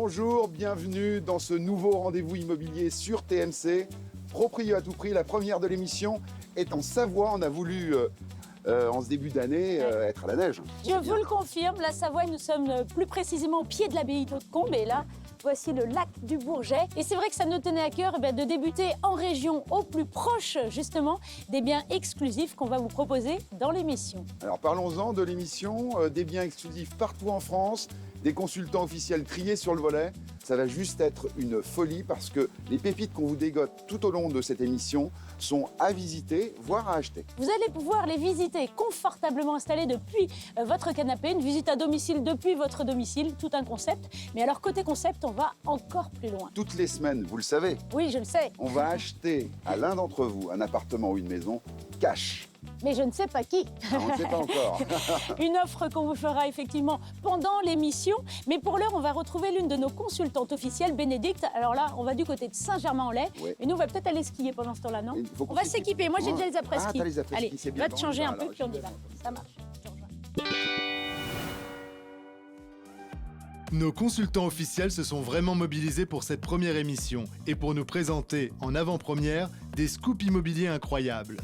Bonjour, bienvenue dans ce nouveau rendez-vous immobilier sur TMC. Proprio à tout prix, la première de l'émission est en Savoie. On a voulu, en ce début d'année, être à la neige. Je vous le confirme, la Savoie, nous sommes plus précisément au pied de l'abbaye d'Hautecombe. Et là, voici le lac du Bourget. Et c'est vrai que ça nous tenait à cœur de débuter en région, au plus proche justement des biens exclusifs qu'on va vous proposer dans l'émission. Alors parlons-en de l'émission, des biens exclusifs partout en France, des consultants officiels triés sur le volet. Ça va juste être une folie parce que les pépites qu'on vous dégote tout au long de cette émission sont à visiter, voire à acheter. Vous allez pouvoir les visiter confortablement installés depuis votre canapé, une visite à domicile depuis votre domicile, tout un concept. Mais alors côté concept, on va encore plus loin. Toutes les semaines, vous le savez, Oui, je le sais, on va acheter à l'un d'entre vous un appartement ou une maison cash. mais je ne sais pas qui. Ah, on ne sait pas encore. Une offre qu'on vous fera effectivement pendant l'émission. Mais pour l'heure, on va retrouver l'une de nos consultantes officielles, Bénédicte. Alors là, on va du côté de Saint-Germain-en-Laye. Ouais. Et nous, on va peut-être aller skier pendant ce temps-là, non? Il faut qu'on On va s'équipe. s'équiper. Moi, j'ai déjà les après-ski. Ah, t'as les après-ski, Allez, c'est bien. va te changer un Alors, peu, puis on y j'y va. vais. Ça marche. Je te rejoins. Nos consultants officiels se sont vraiment mobilisés pour cette première émission et pour nous présenter en avant-première des scoops immobiliers incroyables.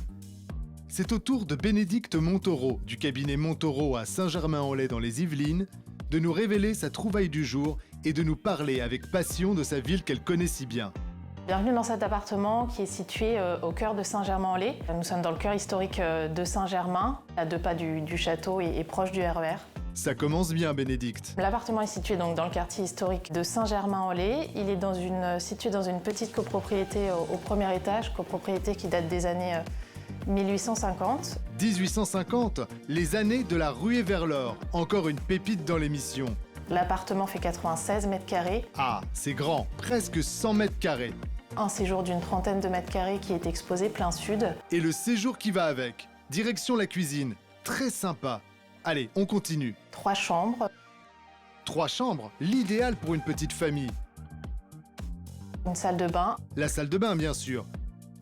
C'est au tour de Bénédicte Montaureau, du cabinet Montaureau à Saint-Germain-en-Laye dans les Yvelines, de nous révéler sa trouvaille du jour et de nous parler avec passion de sa ville qu'elle connaît si bien. Bienvenue dans cet appartement qui est situé au cœur de Saint-Germain-en-Laye. Nous sommes dans le cœur historique de Saint-Germain, à 2 pas du château et proche du RER. Ça commence bien, Bénédicte. L'appartement est situé donc dans le quartier historique de Saint-Germain-en-Laye. Il est situé dans une petite copropriété au premier étage, copropriété qui date des années 1850. 1850, les années de la ruée vers l'or. Encore une pépite dans l'émission. L'appartement fait 96 mètres carrés, Ah, c'est grand, presque 100 mètres carrés. un séjour d'une trentaine de mètres carrés qui est exposé plein sud. Et le séjour qui va avec. Direction la cuisine. Très sympa. Allez, on continue. 3 chambres, 3 chambres, l'idéal pour une petite famille. une salle de bain. La salle de bain, bien sûr.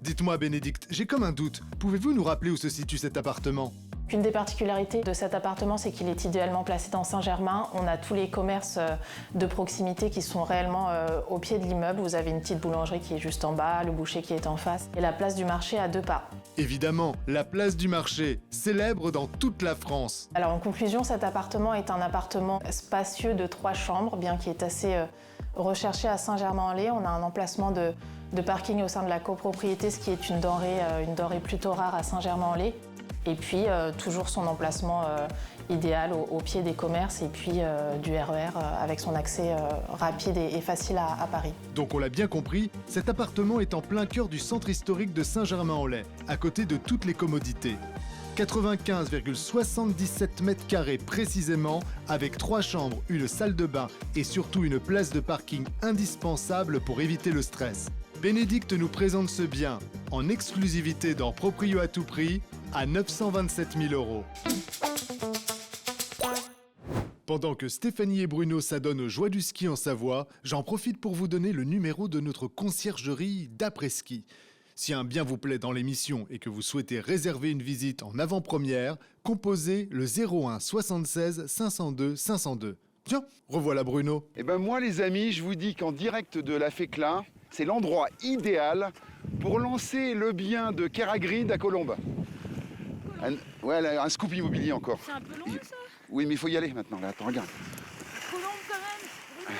Dites-moi, Bénédicte, j'ai comme un doute. Pouvez-vous nous rappeler où se situe cet appartement ? Une des particularités de cet appartement, c'est qu'il est idéalement placé dans Saint-Germain. On a tous les commerces de proximité qui sont réellement au pied de l'immeuble. Vous avez une petite boulangerie qui est juste en bas, le boucher qui est en face et la place du marché à 2 pas. Évidemment, la place du marché, célèbre dans toute la France. Alors en conclusion, cet appartement est un appartement spacieux de 3 chambres, bien qu'il est assez recherché à Saint-Germain-en-Laye. On a un emplacement de parking au sein de la copropriété, ce qui est une denrée plutôt rare à Saint-Germain-en-Laye. Et puis toujours son emplacement idéal au pied des commerces et puis du RER avec son accès rapide et facile à Paris. Donc on l'a bien compris, cet appartement est en plein cœur du centre historique de Saint-Germain-en-Laye, à côté de toutes les commodités. 95,77 mètres carrés précisément, avec 3 chambres, une salle de bain et surtout une place de parking indispensable pour éviter le stress. Bénédicte nous présente ce bien en exclusivité dans Proprio à tout prix à 927 000 €. Pendant que Stéphanie et Bruno s'adonnent aux joies du ski en Savoie, j'en profite pour vous donner le numéro de notre conciergerie d'après-ski. Si un bien vous plaît dans l'émission et que vous souhaitez réserver une visite en avant-première, composez le 01 76 502 502. Tiens, revoilà Bruno. Eh ben moi les amis, je vous dis qu'en direct de la Féclin, c'est l'endroit idéal pour lancer le bien de Keragrid à Colombes. Un scoop immobilier encore. C'est un peu long, ça? Oui, mais il faut y aller maintenant. Là, attends, regarde. Colombes, quand même.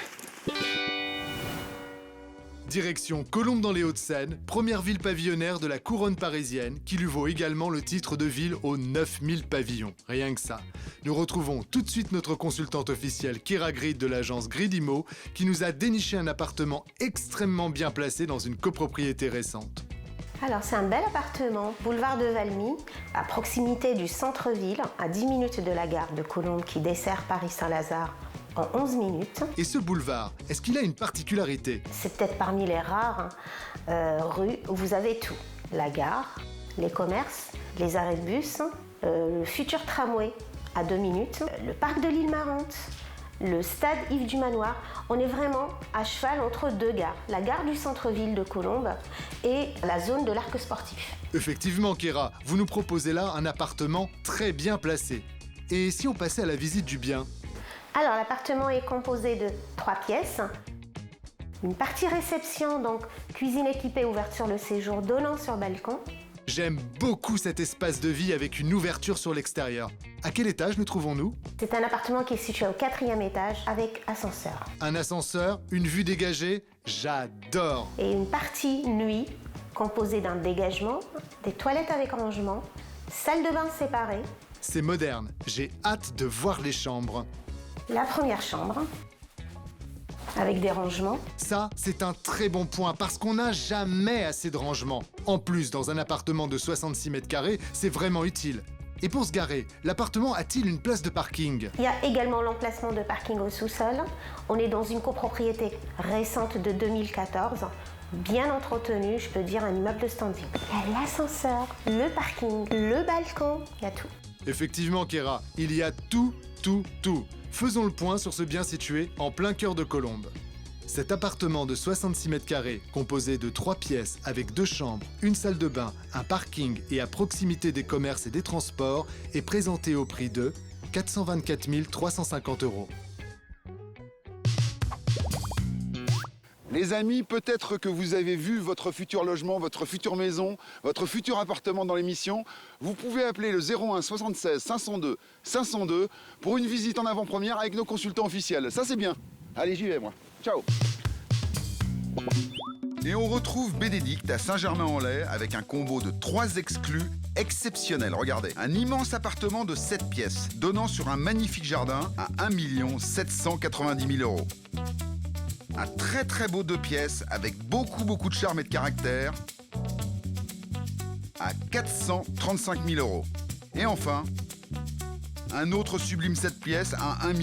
Direction Colombes dans les Hauts-de-Seine, première ville pavillonnaire de la couronne parisienne, qui lui vaut également le titre de ville aux 9000 pavillons. Rien que ça. Nous retrouvons tout de suite notre consultante officielle Kira Grid de l'agence Gridimo, qui nous a déniché un appartement extrêmement bien placé dans une copropriété récente. Alors c'est un bel appartement, boulevard de Valmy, à proximité du centre-ville, à 10 minutes de la gare de Colombes qui dessert Paris-Saint-Lazare en 11 minutes. Et ce boulevard, est-ce qu'il a une particularité ? C'est peut-être parmi les rares rues où vous avez tout. La gare, les commerces, les arrêts de bus, le futur tramway à 2 minutes, le parc de l'île Marante, le stade Yves du Manoir. On est vraiment à cheval entre 2 gares, la gare du centre-ville de Colombes et la zone de l'arc sportif. Effectivement, Kira, vous nous proposez là un appartement très bien placé. Et si on passait à la visite du bien ? Alors, l'appartement est composé de 3 pièces. Une partie réception, donc cuisine équipée ouverte sur le séjour, donnant sur balcon. J'aime beaucoup cet espace de vie avec une ouverture sur l'extérieur. À quel étage nous trouvons-nous? C'est un appartement qui est situé au 4e étage avec ascenseur. Un ascenseur, une vue dégagée, j'adore! Et une partie nuit composée d'un dégagement, des toilettes avec rangement, salle de bain séparée. C'est moderne, j'ai hâte de voir les chambres. La première chambre, avec des rangements. Ça, c'est un très bon point parce qu'on n'a jamais assez de rangement. En plus, dans un appartement de 66 mètres carrés, c'est vraiment utile. Et pour se garer, l'appartement a-t-il une place de parking? Il y a également l'emplacement de parking au sous-sol. On est dans une copropriété récente de 2014, bien entretenue, je peux dire un immeuble standing. Il y a l'ascenseur, le parking, le balcon, il y a tout. Effectivement, Kéra, il y a tout. Faisons le point sur ce bien situé en plein cœur de Colombes. Cet appartement de 66 mètres carrés, composé de 3 pièces avec 2 chambres, une salle de bain, un parking et à proximité des commerces et des transports, est présenté au prix de 424 350 €. Les amis, peut-être que vous avez vu votre futur logement, votre future maison, votre futur appartement dans l'émission. Vous pouvez appeler le 01 76 502 502 pour une visite en avant-première avec nos consultants officiels. Ça, c'est bien. Allez, j'y vais, moi. Ciao. Et on retrouve Bénédicte à Saint-Germain-en-Laye avec un combo de 3 exclus exceptionnels. Regardez, un immense appartement de 7 pièces donnant sur un magnifique jardin à 1 790 000 €. Un très beau 2 pièces avec beaucoup de charme et de caractère à 435 000 €. Et enfin, un autre sublime 7 pièces à 1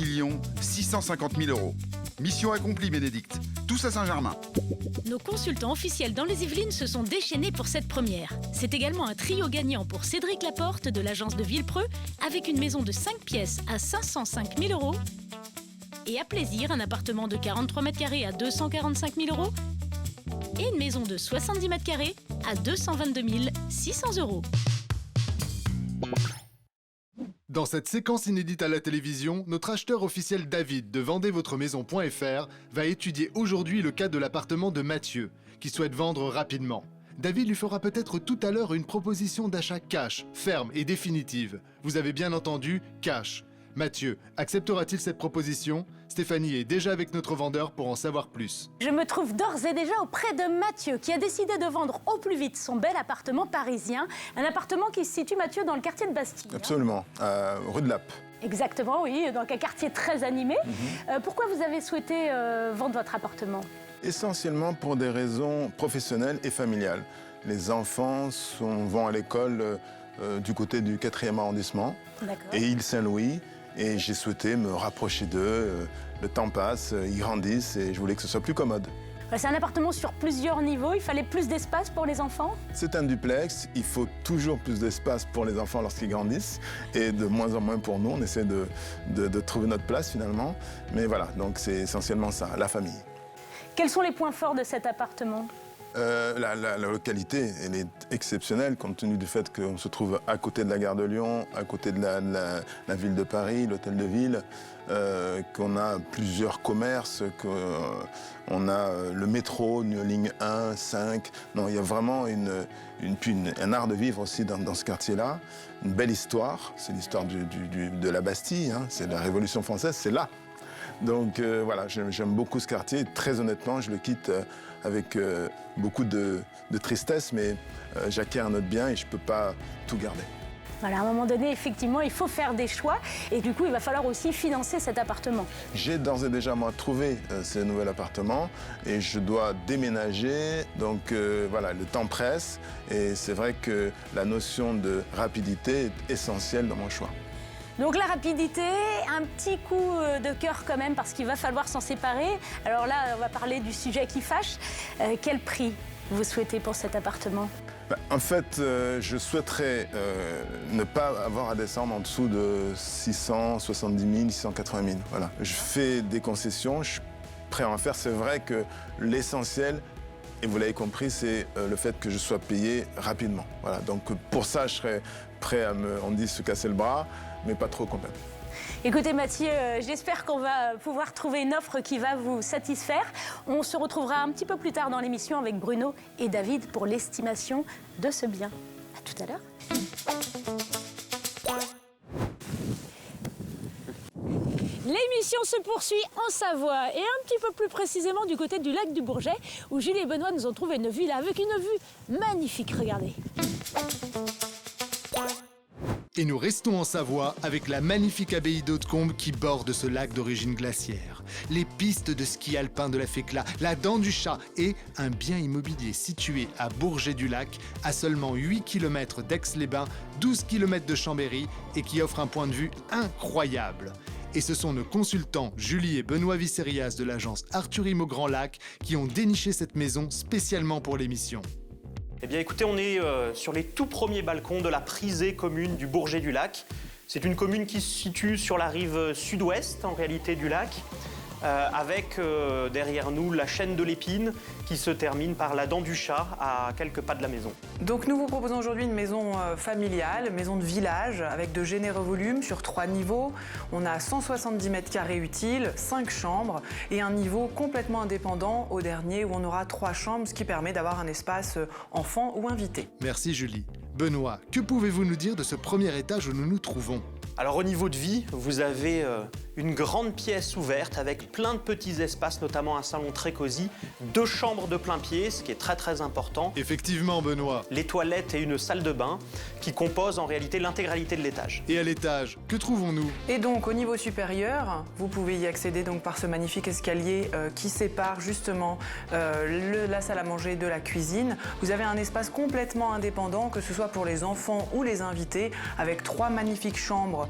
650 000 €. Mission accomplie, Bénédicte. Tous à Saint-Germain. Nos consultants officiels dans les Yvelines se sont déchaînés pour cette première. C'est également un trio gagnant pour Cédric Laporte de l'agence de Villepreux avec une maison de 5 pièces à 505 000 €. Et à Plaisir, un appartement de 43 mètres carrés à 245 000 € et une maison de 70 mètres carrés à 222 600 €. Dans cette séquence inédite à la télévision, notre acheteur officiel David de vendezvotremaison.fr va étudier aujourd'hui le cas de l'appartement de Mathieu, qui souhaite vendre rapidement. David lui fera peut-être tout à l'heure une proposition d'achat cash, ferme et définitive. Vous avez bien entendu, cash. Mathieu, acceptera-t-il cette proposition? Stéphanie est déjà avec notre vendeur pour en savoir plus. Je me trouve d'ores et déjà auprès de Mathieu, qui a décidé de vendre au plus vite son bel appartement parisien. Un appartement qui se situe, Mathieu, dans le quartier de Bastille. Absolument, rue de Lappe. Exactement, oui, donc un quartier très animé. Pourquoi vous avez souhaité vendre votre appartement? Essentiellement pour des raisons professionnelles et familiales. Les enfants vont à l'école du côté du 4e arrondissement et Île Saint-Louis. Et j'ai souhaité me rapprocher d'eux. Le temps passe, ils grandissent et je voulais que ce soit plus commode. C'est un appartement sur plusieurs niveaux, il fallait plus d'espace pour les enfants? C'est un duplex, il faut toujours plus d'espace pour les enfants lorsqu'ils grandissent et de moins en moins pour nous. On essaie de trouver notre place finalement. Mais voilà, donc c'est essentiellement ça, la famille. Quels sont les points forts de cet appartement? La localité, elle est exceptionnelle compte tenu du fait qu'on se trouve à côté de la gare de Lyon, à côté de la ville de Paris, l'hôtel de ville, qu'on a plusieurs commerces, qu'on a le métro, une ligne 1, 5. Non, il y a vraiment un art de vivre aussi dans ce quartier-là. Une belle histoire, c'est l'histoire de la Bastille, hein, c'est la Révolution française, c'est là. Donc voilà, j'aime beaucoup ce quartier. Très honnêtement, je le quitte avec beaucoup de tristesse, mais j'acquiers un autre bien et je ne peux pas tout garder. Voilà, à un moment donné, effectivement, il faut faire des choix et du coup, il va falloir aussi financer cet appartement. J'ai d'ores et déjà, moi, trouvé ce nouvel appartement et je dois déménager. Donc voilà, le temps presse et c'est vrai que la notion de rapidité est essentielle dans mon choix. Donc la rapidité, un petit coup de cœur quand même parce qu'il va falloir s'en séparer. Alors là, on va parler du sujet qui fâche. Quel prix vous souhaitez pour cet appartement? En fait, je souhaiterais ne pas avoir à descendre en dessous de 670 000, 680 000. Voilà. Je fais des concessions, je suis prêt à en faire. C'est vrai que l'essentiel, et vous l'avez compris, c'est le fait que je sois payé rapidement. Voilà. Donc pour ça, je serais prêt à se casser le bras, mais pas trop quand même. Écoutez Mathieu, j'espère qu'on va pouvoir trouver une offre qui va vous satisfaire. On se retrouvera un petit peu plus tard dans l'émission avec Bruno et David pour l'estimation de ce bien. À tout à l'heure. L'émission se poursuit en Savoie et un petit peu plus précisément du côté du lac du Bourget où Julie et Benoît nous ont trouvé une villa avec une vue magnifique, regardez. Et nous restons en Savoie avec la magnifique abbaye d'Hautecombe qui borde ce lac d'origine glaciaire. Les pistes de ski alpin de la Fécla, la Dent du Chat et un bien immobilier situé à Bourget-du-Lac, à seulement 8 km d'Aix-les-Bains, 12 km de Chambéry et qui offre un point de vue incroyable. Et ce sont nos consultants Julie et Benoît Vicerias de l'agence Arthur Immo Grand Lac qui ont déniché cette maison spécialement pour l'émission. Eh bien écoutez, on est sur les tout premiers balcons de la prisée commune du Bourget-du-Lac. C'est une commune qui se situe sur la rive sud-ouest en réalité du lac, avec derrière nous la chaîne de l'Épine qui se termine par la Dent du Chat à quelques pas de la maison. Donc nous vous proposons aujourd'hui une maison familiale, maison de village avec de généreux volumes sur 3 niveaux. On a 170 mètres carrés utiles, 5 chambres et un niveau complètement indépendant au dernier où on aura 3 chambres, ce qui permet d'avoir un espace enfant ou invité. Merci Julie. Benoît, que pouvez-vous nous dire de ce premier étage où nous nous trouvons ? Alors au niveau de vie, vous avez une grande pièce ouverte avec plein de petits espaces, notamment un salon très cosy, 2 chambres de plein pied, ce qui est très important. Effectivement Benoît. Les toilettes et une salle de bain qui composent en réalité l'intégralité de l'étage. Et à l'étage, que trouvons-nous ? Et donc au niveau supérieur, vous pouvez y accéder donc par ce magnifique escalier qui sépare justement la salle à manger de la cuisine. Vous avez un espace complètement indépendant, que ce soit pour les enfants ou les invités, avec 3 magnifiques chambres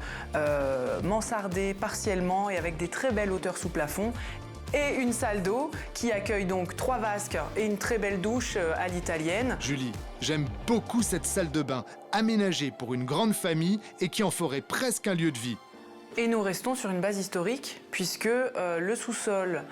mansardées partiellement et avec des très belles hauteurs sous plafond. Et une salle d'eau qui accueille donc 3 vasques et une très belle douche à l'italienne. Julie, j'aime beaucoup cette salle de bain, aménagée pour une grande famille et qui en ferait presque un lieu de vie. Et nous restons sur une base historique, puisque le sous-sol,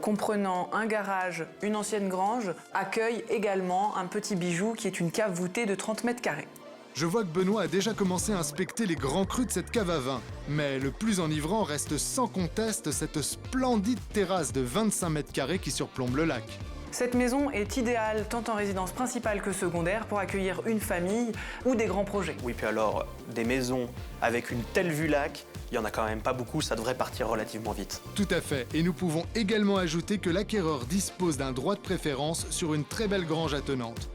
comprenant un garage, une ancienne grange, accueille également un petit bijou qui est une cave voûtée de 30 mètres carrés. Je vois que Benoît a déjà commencé à inspecter les grands crus de cette cave à vin. Mais le plus enivrant reste sans conteste cette splendide terrasse de 25 mètres carrés qui surplombe le lac. Cette maison est idéale tant en résidence principale que secondaire pour accueillir une famille ou des grands projets. Oui, puis alors, des maisons avec une telle vue lac, il n'y en a quand même pas beaucoup, ça devrait partir relativement vite. Tout à fait, et nous pouvons également ajouter que l'acquéreur dispose d'un droit de préférence sur une très belle grange attenante.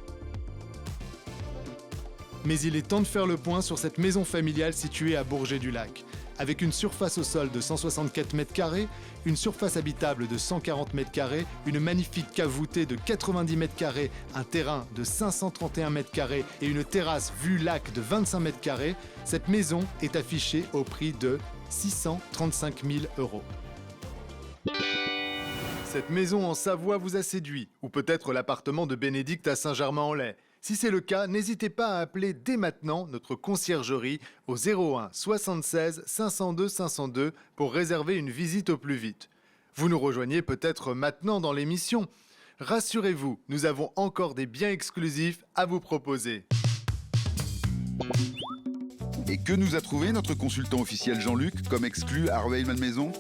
Mais il est temps de faire le point sur cette maison familiale située à Bourget-du-Lac. Avec une surface au sol de 164 mètres carrés, une surface habitable de 140 mètres carrés, une magnifique cave voûtée de 90 mètres carrés, un terrain de 531 mètres carrés et une terrasse vue lac de 25 mètres carrés, cette maison est affichée au prix de 635 000 €. Cette maison en Savoie vous a séduit, ou peut-être l'appartement de Bénédicte à Saint-Germain-en-Laye. Si c'est le cas, n'hésitez pas à appeler dès maintenant notre conciergerie au 01 76 502 502 pour réserver une visite au plus vite. Vous nous rejoignez peut-être maintenant dans l'émission. Rassurez-vous, nous avons encore des biens exclusifs à vous proposer. Et que nous a trouvé notre consultant officiel Jean-Luc comme exclu à Rueil-Malmaison ?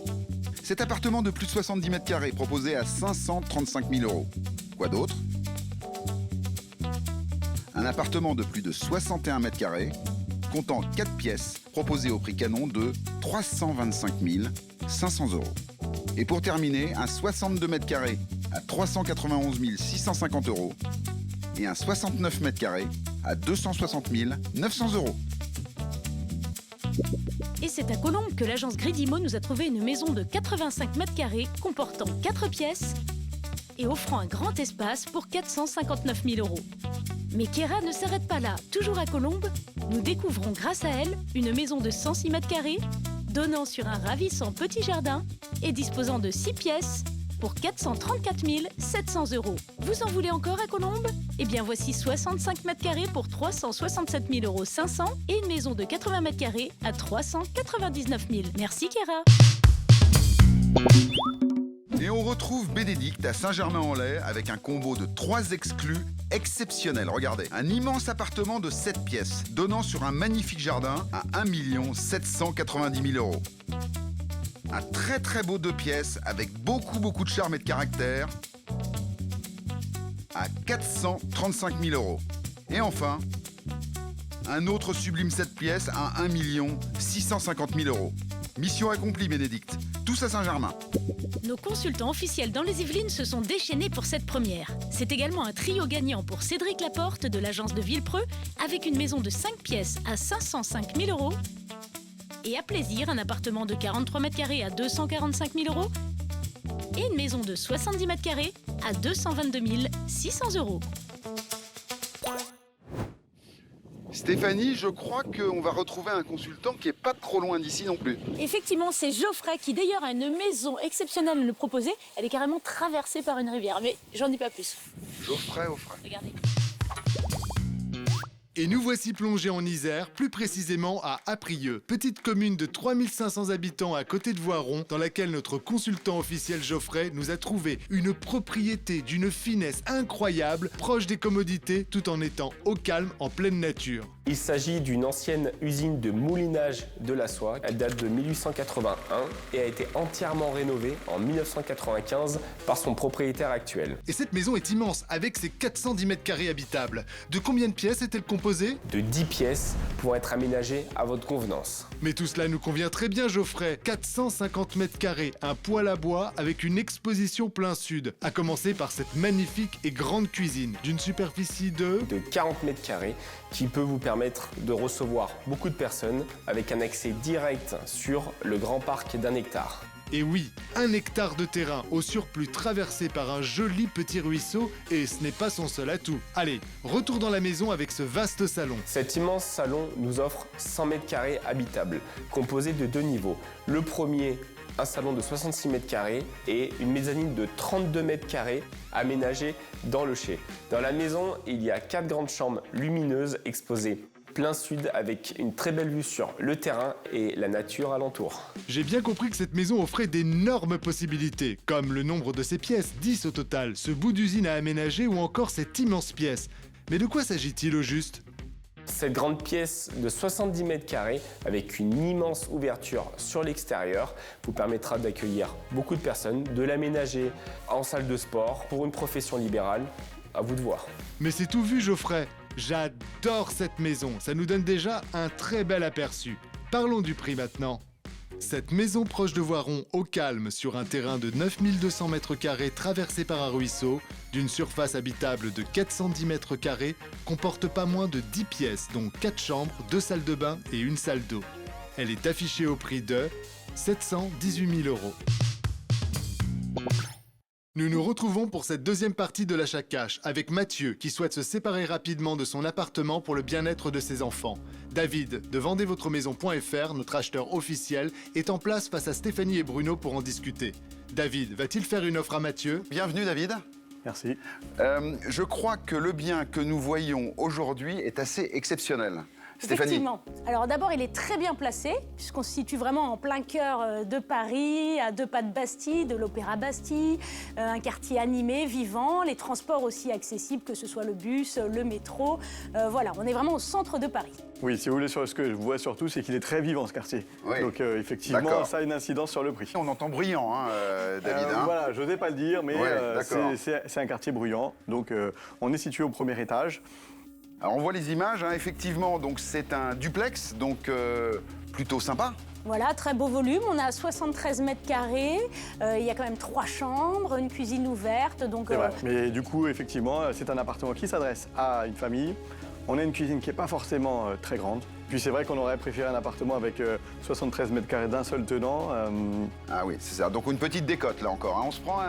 Cet appartement de plus de 70 mètres carrés proposé à 535 000 €. Quoi d'autre ? Un appartement de plus de 61 mètres carrés, comptant 4 pièces, proposé au prix canon de 325 500 €. Et pour terminer, un 62 mètres carrés à 391 650 € et un 69 mètres carrés à 260 900 €. Et c'est à Colombes que l'agence Gridimo nous a trouvé une maison de 85 mètres carrés comportant 4 pièces et offrant un grand espace pour 459 000 €. Mais Kéra ne s'arrête pas là. Toujours à Colombes, nous découvrons grâce à elle une maison de 106 mètres carrés, donnant sur un ravissant petit jardin et disposant de 6 pièces pour 434 700 €. Vous en voulez encore à Colombes ? Eh bien voici 65 mètres carrés pour 367 500 € et une maison de 80 mètres carrés à 399 000. Merci Kéra. Et on retrouve Bénédicte à Saint-Germain-en-Laye avec un combo de 3 exclus exceptionnel. Regardez, un immense appartement de 7 pièces, donnant sur un magnifique jardin à 1 790 000 €. Un très beau 2 pièces avec beaucoup de charme et de caractère à 435 000 €. Et enfin, un autre sublime 7 pièces à 1 650 000 €. Mission accomplie, Bénédicte. Tous à Saint-Germain. Nos consultants officiels dans les Yvelines se sont déchaînés pour cette première. C'est également un trio gagnant pour Cédric Laporte de l'agence de Villepreux, avec une maison de 5 pièces à 505 000 €. Et à Plaisir, un appartement de 43 mètres carrés à 245 000 €. Et une maison de 70 mètres carrés à 222 600 €. Stéphanie, je crois qu'on va retrouver un consultant qui est pas trop loin d'ici non plus. Effectivement, c'est Geoffrey qui d'ailleurs a une maison exceptionnelle à nous proposer. Elle est carrément traversée par une rivière, mais j'en dis pas plus. Geoffrey. Regardez. Et nous voici plongés en Isère, plus précisément à Apprieux, petite commune de 3500 habitants à côté de Voiron, dans laquelle notre consultant officiel Geoffrey nous a trouvé une propriété d'une finesse incroyable, proche des commodités, tout en étant au calme, en pleine nature. Il s'agit d'une ancienne usine de moulinage de la soie. Elle date de 1881 et a été entièrement rénovée en 1995 par son propriétaire actuel. Et cette maison est immense, avec ses 410 mètres carrés habitables. De combien de pièces est-elle composée? De 10 pièces pour être aménagées à votre convenance. Mais tout cela nous convient très bien, Geoffrey. 450 mètres carrés, un poêle à bois avec une exposition plein sud. À commencer par cette magnifique et grande cuisine, d'une superficie de 40 mètres carrés, qui peut vous permettre de recevoir beaucoup de personnes avec un accès direct sur le grand parc d'1 hectare. Et oui, 1 hectare de terrain au surplus traversé par un joli petit ruisseau, et ce n'est pas son seul atout. Allez, retour dans la maison avec ce vaste salon. Cet immense salon nous offre 100 mètres carrés habitables, composé de 2 niveaux. Le premier, un salon de 66 mètres carrés et une mezzanine de 32 mètres carrés aménagée dans le chai. Dans la maison, il y a 4 grandes chambres lumineuses exposées plein sud avec une très belle vue sur le terrain et la nature alentour. J'ai bien compris que cette maison offrait d'énormes possibilités, comme le nombre de ses pièces, 10 au total, ce bout d'usine à aménager ou encore cette immense pièce. Mais de quoi s'agit-il au juste ? Cette grande pièce de 70 mètres carrés avec une immense ouverture sur l'extérieur vous permettra d'accueillir beaucoup de personnes, de l'aménager en salle de sport pour une profession libérale. À vous de voir. Mais c'est tout vu, Geoffrey. J'adore cette maison, ça nous donne déjà un très bel aperçu. Parlons du prix maintenant. Cette maison proche de Voiron, au calme, sur un terrain de 9200 mètres carrés traversé par un ruisseau, d'une surface habitable de 410 mètres carrés, comporte pas moins de 10 pièces, dont 4 chambres, 2 salles de bain et une salle d'eau. Elle est affichée au prix de 718 000 €. Nous nous retrouvons pour cette deuxième partie de l'achat cash avec Mathieu qui souhaite se séparer rapidement de son appartement pour le bien-être de ses enfants. David de vendezvotreMaison.fr, notre acheteur officiel, est en place face à Stéphanie et Bruno pour en discuter. David va-t-il faire une offre à Mathieu? Bienvenue David. Merci. Je crois que le bien que nous voyons aujourd'hui est assez exceptionnel. Stéphanie. Effectivement. Alors d'abord, il est très bien placé, puisqu'on se situe vraiment en plein cœur de Paris, à 2 pas de Bastille, de l'Opéra Bastille, un quartier animé, vivant, les transports aussi accessibles, que ce soit le bus, le métro. Voilà, on est vraiment au centre de Paris. Oui, si vous voulez, ce que je vois surtout, c'est qu'il est très vivant, ce quartier. Oui. Donc effectivement, ça a une incidence sur le prix. On entend bruyant, hein, David. Voilà, je n'osais pas le dire, mais ouais, c'est un quartier bruyant. Donc on est situé au premier étage. Alors on voit les images, hein, effectivement, donc c'est un duplex, donc plutôt sympa. Voilà, très beau volume, on a 73 mètres carrés, il y a quand même 3 chambres, une cuisine ouverte, donc... C'est vrai, mais du coup, effectivement, c'est un appartement qui s'adresse à une famille. On a une cuisine qui n'est pas forcément très grande. Puis c'est vrai qu'on aurait préféré un appartement avec 73 mètres carrés d'un seul tenant. Ah oui, c'est ça. Donc une petite décote là encore. Hein. On se prend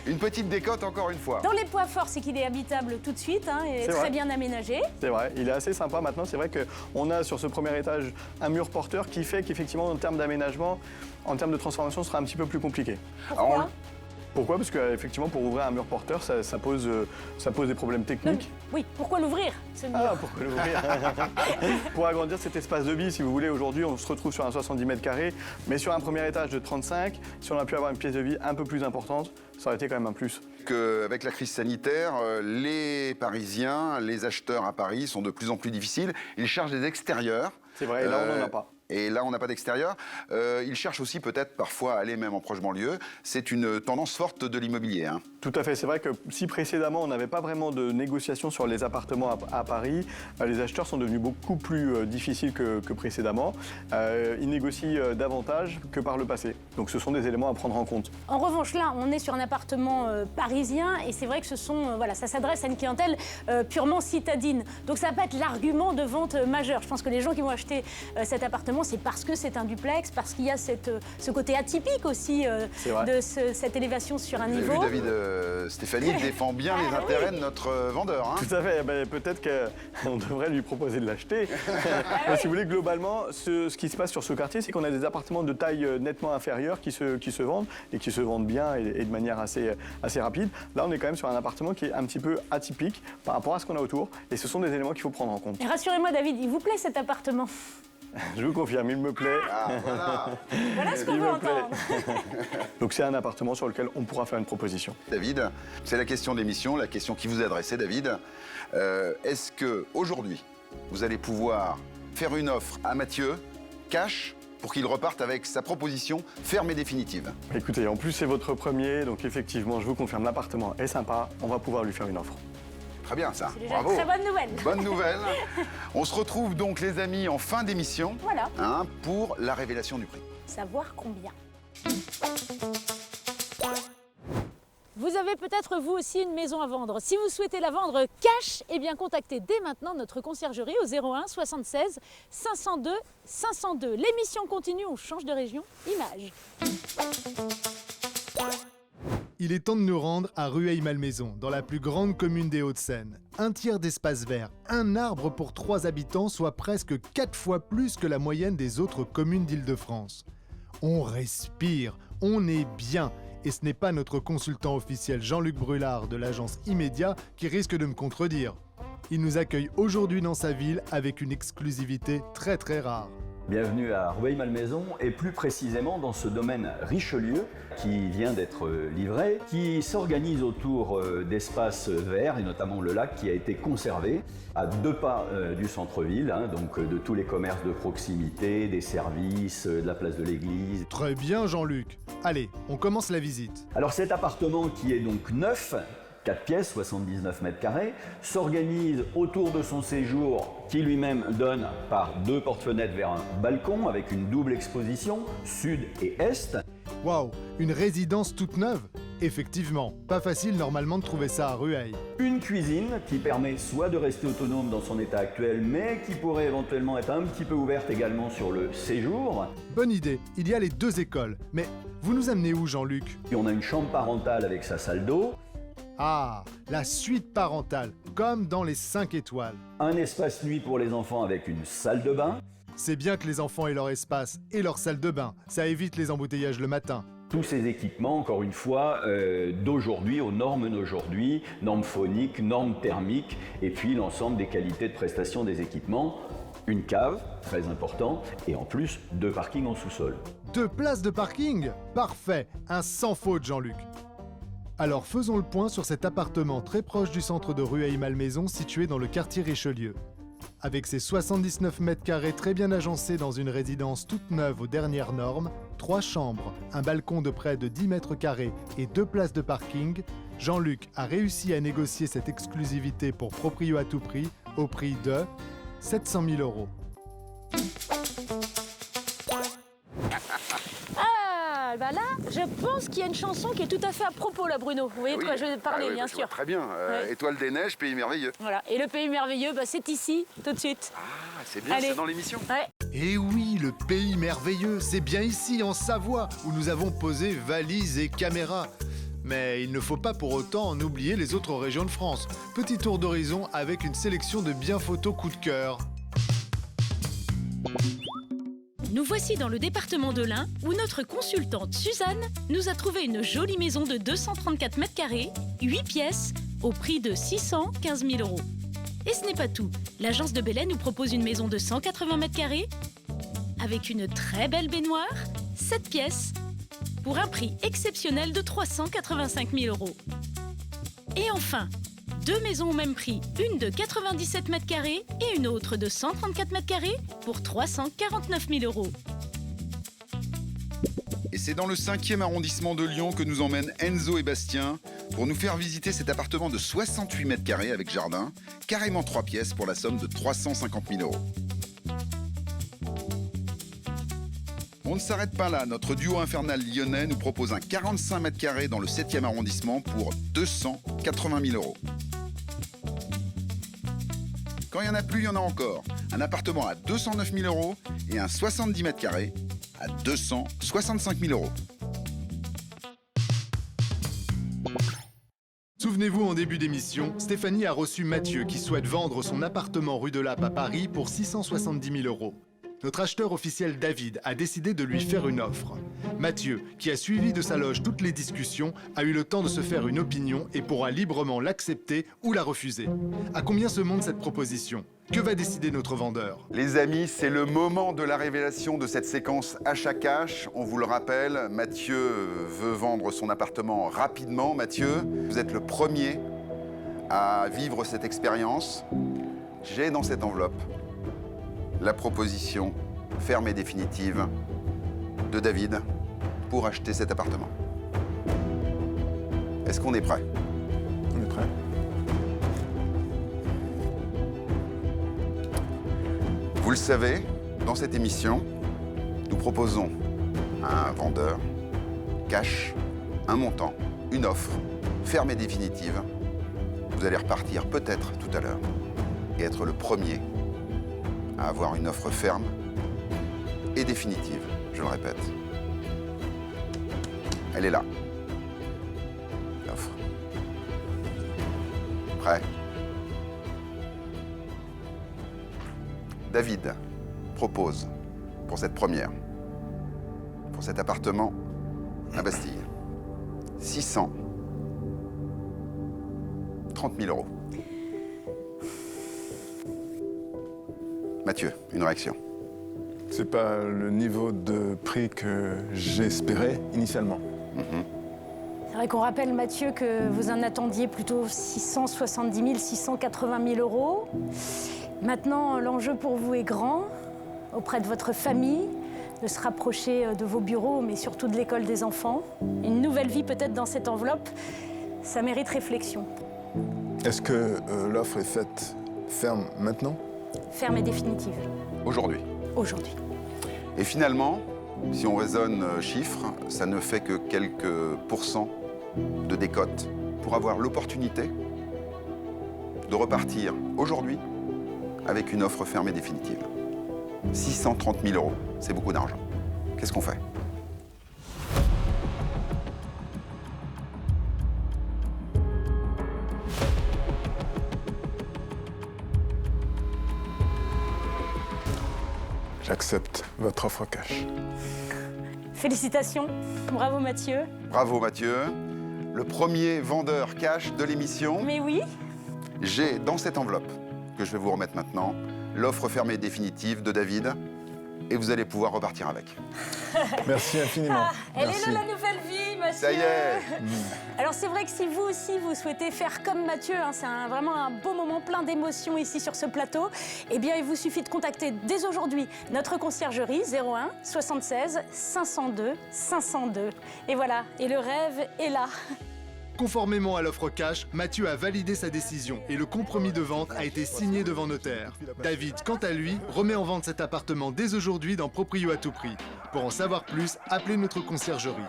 une petite décote encore une fois. Dans les points forts, c'est qu'il est habitable tout de suite hein, et très bien aménagé. C'est vrai, il est assez sympa maintenant. C'est vrai qu'on a sur ce premier étage un mur porteur qui fait qu'effectivement, en termes d'aménagement, en termes de transformation, ce sera un petit peu plus compliqué. Pourquoi ? Pourquoi? Parce qu'effectivement, pour ouvrir un mur porteur, ça pose des problèmes techniques. Oui, pourquoi l'ouvrir, ce mur? Ah, pourquoi l'ouvrir? Pour agrandir cet espace de vie, si vous voulez, aujourd'hui, on se retrouve sur un 70 mètres carrés, mais sur un premier étage de 35, si on a pu avoir une pièce de vie un peu plus importante, ça aurait été quand même un plus. Avec la crise sanitaire, les Parisiens, les acheteurs à Paris sont de plus en plus difficiles. Ils cherchent des extérieurs. C'est vrai, et là, on n'en a pas. Et là, on n'a pas d'extérieur. Ils cherchent aussi peut-être parfois à aller même en proche banlieue. C'est une tendance forte de l'immobilier. Hein. Tout à fait. C'est vrai que si précédemment, on n'avait pas vraiment de négociations sur les appartements à Paris, les acheteurs sont devenus beaucoup plus difficiles que précédemment. Ils négocient davantage que par le passé. Donc ce sont des éléments à prendre en compte. En revanche, là, on est sur un appartement parisien et c'est vrai que ça s'adresse à une clientèle purement citadine. Donc ça va pas être l'argument de vente majeur. Je pense que les gens qui vont acheter cet appartement, c'est parce que c'est un duplex, parce qu'il y a ce côté atypique aussi de cette élévation sur un niveau. Vous avez vu, David, Stéphanie défend bien les intérêts de notre vendeur. Hein. Tout à fait. Ben, peut-être qu'on devrait lui proposer de l'acheter. Si vous voulez, globalement, ce qui se passe sur ce quartier, c'est qu'on a des appartements de taille nettement inférieure qui se vendent et qui se vendent bien et de manière assez rapide. Là, on est quand même sur un appartement qui est un petit peu atypique par rapport à ce qu'on a autour. Et ce sont des éléments qu'il faut prendre en compte. Et rassurez-moi, David, il vous plaît cet appartement? Je vous confirme, il me plaît. Voilà ce qu'on veut entendre. Donc c'est un appartement sur lequel on pourra faire une proposition. David, c'est la question de l'émission, la question qui vous est adressée, David. Est-ce qu'aujourd'hui, vous allez pouvoir faire une offre à Mathieu, cash, pour qu'il reparte avec sa proposition ferme et définitive? Écoutez, en plus c'est votre premier, donc effectivement, je vous confirme, l'appartement est sympa, on va pouvoir lui faire une offre. Très bien ça, C'est déjà bravo. une très bonne nouvelle. Bonne nouvelle. On se retrouve donc les amis en fin d'émission pour la révélation du prix. Savoir combien. Vous avez peut-être vous aussi une maison à vendre. Si vous souhaitez la vendre cash, eh bien contactez dès maintenant notre conciergerie au 01 76 502 502. L'émission continue, on change de région. Image. Il est temps de nous rendre à Rueil-Malmaison, dans la plus grande commune des Hauts-de-Seine. Un tiers d'espace vert, un arbre pour 3 habitants, soit presque 4 fois plus que la moyenne des autres communes d'Île-de-France. On respire, on est bien. Et ce n'est pas notre consultant officiel Jean-Luc Brulard de l'agence Immédiat qui risque de me contredire. Il nous accueille aujourd'hui dans sa ville avec une exclusivité très très rare. Bienvenue à Rueil-Malmaison et plus précisément dans ce domaine Richelieu qui vient d'être livré, qui s'organise autour d'espaces verts et notamment le lac qui a été conservé à 2 pas du centre-ville, donc de tous les commerces de proximité, des services, de la place de l'église. Très bien Jean-Luc. Allez, on commence la visite. Alors cet appartement qui est donc neuf, 4 pièces, 79 mètres carrés, s'organise autour de son séjour qui lui-même donne par 2 portes-fenêtres vers un balcon avec une double exposition, sud et est. Waouh, une résidence toute neuve? Effectivement, pas facile normalement de trouver ça à Rueil. Une cuisine qui permet soit de rester autonome dans son état actuel, mais qui pourrait éventuellement être un petit peu ouverte également sur le séjour. Bonne idée, il y a les 2 écoles. Mais vous nous amenez où Jean-Luc? Et on a une chambre parentale avec sa salle d'eau. Ah, la suite parentale, comme dans les 5 étoiles. Un espace nuit pour les enfants avec une salle de bain. C'est bien que les enfants aient leur espace et leur salle de bain. Ça évite les embouteillages le matin. Tous ces équipements, encore une fois, d'aujourd'hui, aux normes d'aujourd'hui, normes phoniques, normes thermiques, et puis l'ensemble des qualités de prestation des équipements. Une cave, très important, et en plus, 2 parkings en sous-sol. 2 places de parking? Parfait, un sans faute Jean-Luc. Alors faisons le point sur cet appartement très proche du centre de Rueil-Malmaison situé dans le quartier Richelieu. Avec ses 79 mètres carrés très bien agencés dans une résidence toute neuve aux dernières normes, 3 chambres, un balcon de près de 10 mètres carrés et 2 places de parking, Jean-Luc a réussi à négocier cette exclusivité pour proprio à tout prix au prix de 700 000 €. Ah, bah là, je pense qu'il y a une chanson qui est tout à fait à propos là, Bruno. Vous voyez de quoi je vais parler, bien je sûr. vois très bien. Étoile des neiges, pays merveilleux. Voilà. Et le pays merveilleux, bah, c'est ici, tout de suite. Ah, c'est bien, Allez. c'est dans l'émission. Ouais. Et oui, le pays merveilleux, c'est bien ici, en Savoie, où nous avons posé valises et caméras. Mais il ne faut pas pour autant en oublier les autres régions de France. Petit tour d'horizon avec une sélection de bien photos coup de cœur. Nous voici dans le département de l'Ain où notre consultante Suzanne nous a trouvé une jolie maison de 234 mètres carrés, 8 pièces, au prix de 615 000 €. Et ce n'est pas tout. L'agence de Belley nous propose une maison de 180 mètres carrés avec une très belle baignoire, 7 pièces, pour un prix exceptionnel de 385 000 €. Et enfin, 2 maisons au même prix, une de 97 mètres carrés et une autre de 134 mètres carrés pour 349 000 €. Et c'est dans le 5e arrondissement de Lyon que nous emmènent Enzo et Bastien pour nous faire visiter cet appartement de 68 mètres carrés avec jardin, carrément 3 pièces pour la somme de 350 000 €. On ne s'arrête pas là, notre duo infernal lyonnais nous propose un 45 mètres carrés dans le 7e arrondissement pour 280 000 €. Quand il n'y en a plus, il y en a encore. Un appartement à 209 000 € et un 70 mètres carrés à 265 000 €. Souvenez-vous, en début d'émission, Stéphanie a reçu Mathieu qui souhaite vendre son appartement rue de Lappe à Paris pour 670 000 €. Notre acheteur officiel David a décidé de lui faire une offre. Mathieu, qui a suivi de sa loge toutes les discussions, a eu le temps de se faire une opinion et pourra librement l'accepter ou la refuser. À combien se monte cette proposition? Que va décider notre vendeur? Les amis, c'est le moment de la révélation de cette séquence achat-cash. On vous le rappelle, Mathieu veut vendre son appartement rapidement. Mathieu, vous êtes le premier à vivre cette expérience. J'ai dans cette enveloppe la proposition ferme et définitive de David pour acheter cet appartement. Est-ce qu'on est prêt? On est prêt. Vous le savez, dans cette émission, nous proposons à un vendeur cash, un montant, une offre ferme et définitive. Vous allez repartir peut-être tout à l'heure et être le premier à avoir une offre ferme et définitive, je le répète. Elle est là. L'offre. Prêt? David propose pour cette première, pour cet appartement à Bastille, 630 000 €. Mathieu, une réaction? C'est pas le niveau de prix que j'espérais initialement. C'est vrai qu'on rappelle, Mathieu, que vous en attendiez plutôt 670 000, 680 000 €. Maintenant, l'enjeu pour vous est grand, auprès de votre famille, de se rapprocher de vos bureaux, mais surtout de l'école des enfants. Une nouvelle vie peut-être dans cette enveloppe, ça mérite réflexion. Est-ce que l'offre est faite ferme maintenant? Ferme et définitive. Aujourd'hui. Aujourd'hui. Et finalement, si on raisonne chiffres, ça ne fait que quelques pourcents de décote pour avoir l'opportunité de repartir aujourd'hui avec une offre ferme et définitive. 630 000 €, c'est beaucoup d'argent. Qu'est-ce qu'on fait? J'accepte votre offre cash. Félicitations. Bravo, Mathieu. Bravo Mathieu. Le premier vendeur cash de l'émission. Mais oui. J'ai dans cette enveloppe, que je vais vous remettre maintenant, l'offre fermée définitive de David. Et vous allez pouvoir repartir avec. Merci infiniment. Elle Merci. est là, la nouvelle vie, Mathieu. Ça y est. Alors c'est vrai que si vous aussi, vous souhaitez faire comme Mathieu, c'est vraiment un beau moment plein d'émotions ici sur ce plateau, eh bien il vous suffit de contacter dès aujourd'hui notre conciergerie 01 76 502 502. Et voilà, et le rêve est là. Conformément à l'offre cash, Mathieu a validé sa décision et le compromis de vente a été signé devant notaire. David, quant à lui, remet en vente cet appartement dès aujourd'hui dans Proprio à tout prix. Pour en savoir plus, appelez notre conciergerie.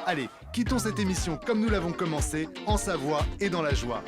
Allez, quittons cette émission comme nous l'avons commencé, en Savoie et dans la joie.